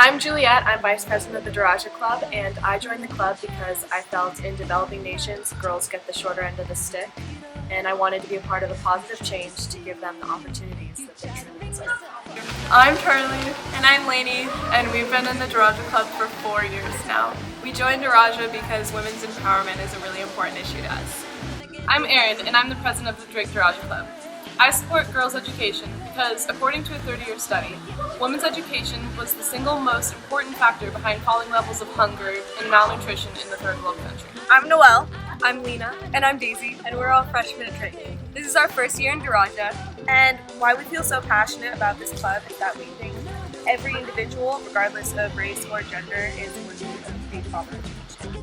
I'm Juliet, I'm Vice President of the Daraja Club, and I joined the club because I felt in developing nations, girls get the shorter end of the stick, and I wanted to be a part of a positive change to give them the opportunities that they truly deserve. I'm Charlie. And I'm Lainey, and we've been in the Daraja Club for 4 years now. We joined Daraja because women's empowerment is a really important issue to us. I'm Erin, and I'm the president of the Daraja Club. I support girls' education because, according to a 30-year study, women's education was the single most important factor behind falling levels of hunger and malnutrition in the third world country. I'm Noelle. I'm Lena. And I'm Daisy. And we're all freshmen at Trickle. This is our first year in Daraja. And why we feel so passionate about this club is that we think every individual, regardless of race or gender, is worthy of being followed.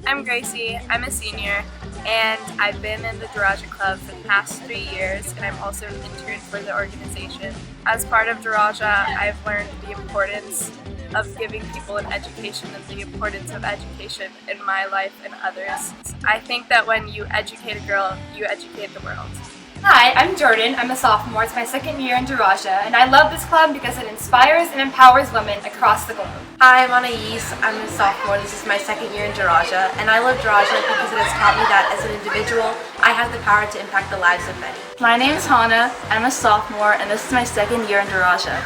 I'm Gracie, I'm a senior, and I've been in the Daraja Club for the past 3 years, and I'm also an intern for the organization. As part of Daraja, I've learned the importance of giving people an education and the importance of education in my life and others. I think that when you educate a girl, you educate the world. Hi, I'm Jordan. I'm a sophomore. It's my second year in Daraja, and I love this club because it inspires and empowers women across the globe. Hi, I'm Anais. I'm a sophomore. This is my second year in Daraja, and I love Daraja because it has taught me that as an individual, I have the power to impact the lives of many. My name is Hannah. I'm a sophomore, and this is my second year in Daraja.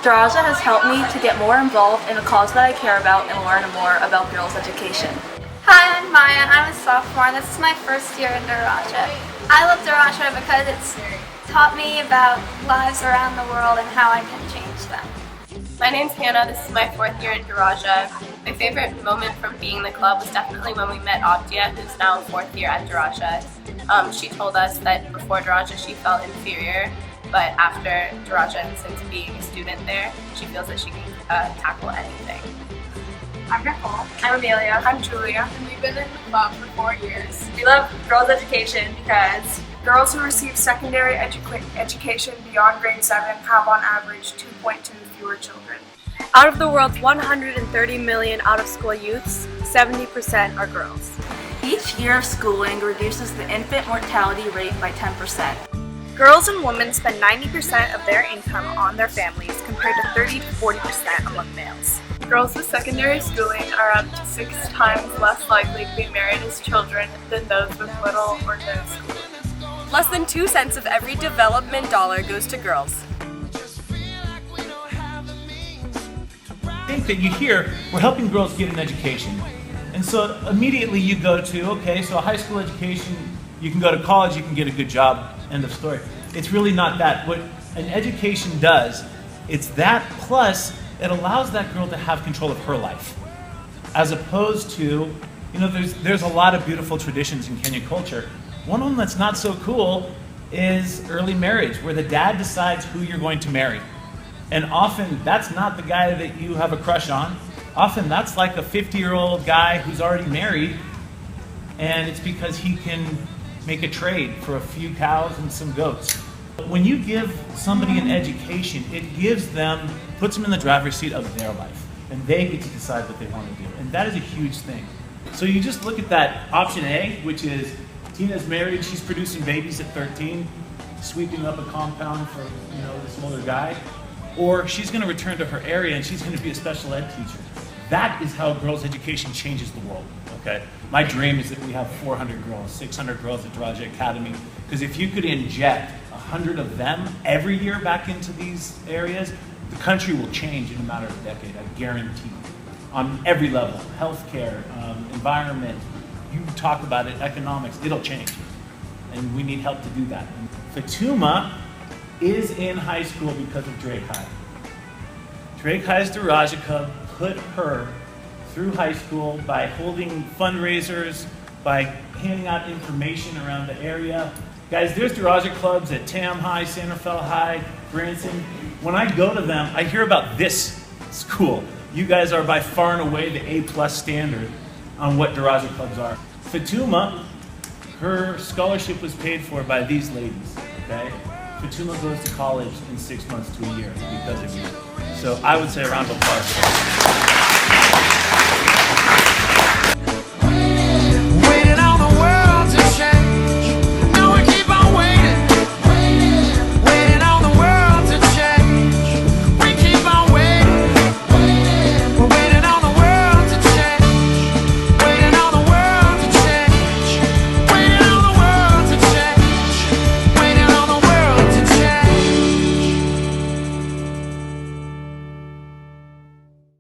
Daraja has helped me to get more involved in a cause that I care about and learn more about girls' education. Hi, I'm Maya. I'm a sophomore, and this is my first year in Daraja. I love Daraja because it's taught me about lives around the world and how I can change them. My name's Hannah. This is my 4th year in Daraja. My favorite moment from being in the club was definitely when we met Abdia, who's now 4th year at Daraja. She told us that before Daraja she felt inferior, but after Daraja and since being a student there, she feels that she can tackle anything. I'm Nicole. I'm Amelia. I'm Julia. And we've been in the club for 4 years. We love girls' education because girls who receive secondary education beyond grade 7 have on average 2.2 fewer children. Out of the world's 130 million out-of-school youths, 70% are girls. Each year of schooling reduces the infant mortality rate by 10%. Girls and women spend 90% of their income on their families compared to 30 to 40% among males. Girls with secondary schooling are up to 6 times less likely to be married as children than those with little or no schooling. Less than 2 cents of every development dollar goes to girls. I think that you hear we're helping girls get an education. And so immediately you go to, okay, so a high school education, you can go to college, you can get a good job, end of story. It's really not that. What an education does, it's that plus it allows that girl to have control of her life. As opposed to, there's a lot of beautiful traditions in Kenyan culture. One of them that's not so cool is early marriage, where the dad decides who you're going to marry. And often that's not the guy that you have a crush on. Often that's like a 50-year-old guy who's already married, and it's because he can make a trade for a few cows and some goats. When you give somebody an education, it puts them in the driver's seat of their life, and they get to decide what they want to do. And that is a huge thing. So you just look at that option A, which is Tina's married, she's producing babies at 13, sweeping up a compound for this older guy, or she's going to return to her area and she's going to be a special ed teacher. That is how girls' education changes the world. Okay, my dream is that we have 400 girls, 600 girls at Daraja Academy, because if you could inject 100 of them every year back into these areas, the country will change in a matter of a decade, I guarantee. On every level, healthcare, environment, you talk about it, economics, it'll change. And we need help to do that. And Fatuma is in high school because of Drake High. Drake High's Daraja Club put her through high school by holding fundraisers, by handing out information around the area. Guys, there's Daraja clubs at Tam High, Santa Fe High, Branson. When I go to them, I hear about this school. You guys are by far and away the A+ standard on what Daraja clubs are. Fatuma, her scholarship was paid for by these ladies, okay? Fatuma goes to college in 6 months to a year because of you. So I would say a round of applause.